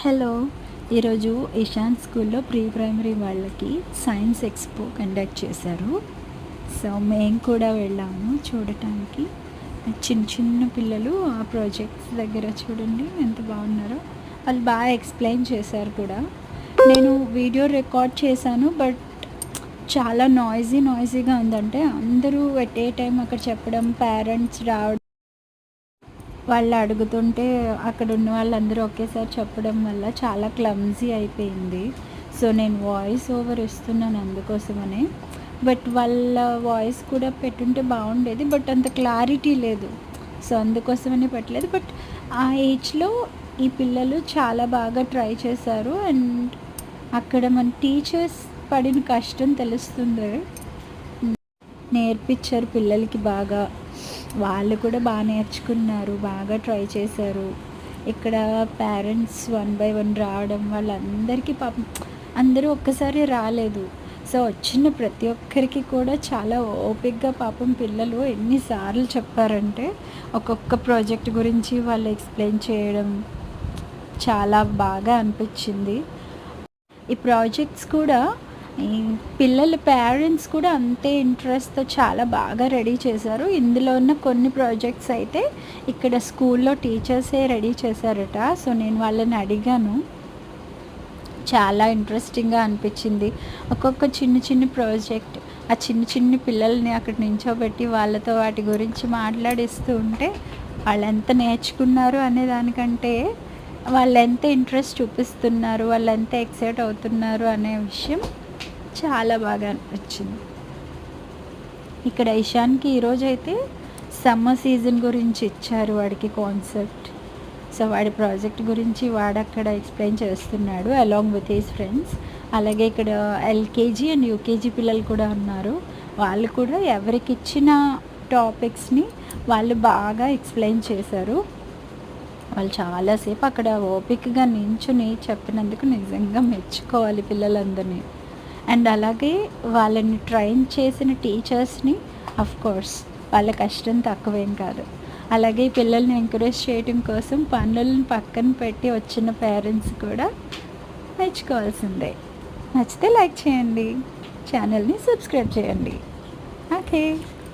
Hello, ఈరోజు ఇషాన్ స్కూల్లో pre primary వాళ్ళకి సైన్స్ ఎక్స్పో కండక్ట్ చేశారు. సో మేము కూడా వెళ్ళాము చూడటానికి. చిన్న చిన్న పిల్లలు ఆ ప్రాజెక్ట్స్ దగ్గర చూడండి ఎంత బాగున్నారో. వాళ్ళు బాగా ఎక్స్ప్లెయిన్ చేశారు కూడా. నేను వీడియో రికార్డ్ చేశాను, బట్ చాలా నాయిసీగా ఉందంటే అందరూ ఎట్ ఏ టైం అక్కడ చెప్పడం, పేరెంట్స్ రావడం, వాళ్ళు అడుగుతుంటే అక్కడ ఉన్న వాళ్ళందరూ ఒకేసారి చెప్పడం వల్ల చాలా క్లమ్జీ అయిపోయింది. సో నేను వాయిస్ ఓవర్ ఇస్తున్నాను అందుకోసమనే. బట్ వాళ్ళ వాయిస్ కూడా పెట్టుంటే బాగుండేది, బట్ అంత క్లారిటీ లేదు. సో అందుకోసమని పెట్టలేదు. బట్ ఆ ఏజ్లో ఈ పిల్లలు చాలా బాగా ట్రై చేశారు. అండ్ అక్కడ మన టీచర్స్ పడిన కష్టం తెలుస్తుంది. నేర్పించారు పిల్లలకి బాగా. వాళ్ళు కూడా బాగా నేర్చుకున్నారు, బాగా ట్రై చేశారు. ఇక్కడ పేరెంట్స్ 1 by 1 రావడం, వాళ్ళందరికీ పాపం అందరూ ఒక్కసారి రాలేదు. సో వచ్చిన ప్రతి ఒక్కరికి కూడా చాలా ఓపికగా పాపం పిల్లలు ఎన్నిసార్లు చెప్పారంటే ఒక్కొక్క ప్రాజెక్ట్ గురించి వాళ్ళు ఎక్స్ప్లెయిన్ చేయడం చాలా బాగా అనిపించింది. ఈ ప్రాజెక్ట్స్ కూడా ఈ పిల్లల పేరెంట్స్ కూడా అంతే ఇంట్రెస్ట్తో చాలా బాగా రెడీ చేశారు. ఇందులో ఉన్న కొన్ని ప్రాజెక్ట్స్ అయితే ఇక్కడ స్కూల్లో టీచర్సే రెడీ చేశారట. సో నేను వాళ్ళని అడిగాను. చాలా ఇంట్రెస్టింగ్గా అనిపించింది. ఒక్కొక్క చిన్న ప్రాజెక్ట్ ఆ చిన్న పిల్లల్ని అక్కడ నించోబెట్టి వాళ్ళతో వాటి గురించి మాట్లాడిస్తూ ఉంటే వాళ్ళు ఎంత నేర్చుకున్నారు అనే దానికంటే వాళ్ళు ఎంత ఇంట్రెస్ట్ చూపిస్తున్నారు, వాళ్ళు ఎంత ఎక్సైట్ అవుతున్నారు అనే విషయం చాలా బాగా అనిపించింది. ఇక్కడ ఇషాన్కి ఈరోజు అయితే సమ్మర్ సీజన్ గురించి ఇచ్చారు వాడికి కాన్సెప్ట్. సో వాడి ప్రాజెక్ట్ గురించి వాడు అక్కడ ఎక్స్ప్లెయిన్ చేస్తున్నాడు అలాంగ్ విత్ హిస్ ఫ్రెండ్స్. అలాగే ఇక్కడ ఎల్కేజీ అండ్ యూకేజీ పిల్లలు కూడా ఉన్నారు. వాళ్ళు కూడా ఎవరికి ఇచ్చిన టాపిక్స్ని వాళ్ళు బాగా ఎక్స్ప్లెయిన్ చేశారు. వాళ్ళు చాలాసేపు అక్కడ ఓపికగా నించుని చెప్పినందుకు నిజంగా మెచ్చుకోవాలి పిల్లలందరినీ. అండ్ అలాగే వాళ్ళని ట్రైన్ చేసిన టీచర్స్ని కోర్స్ వాళ్ళ కష్టం తక్కువేం కాదు. అలాగే పిల్లల్ని ఎంకరేజ్ చేయడం కోసం పనులను పక్కన పెట్టి వచ్చిన పేరెంట్స్ కూడా మెచ్చుకోవాల్సిందే. నచ్చితే లైక్ చేయండి, ఛానల్ని సబ్స్క్రైబ్ చేయండి. ఓకే.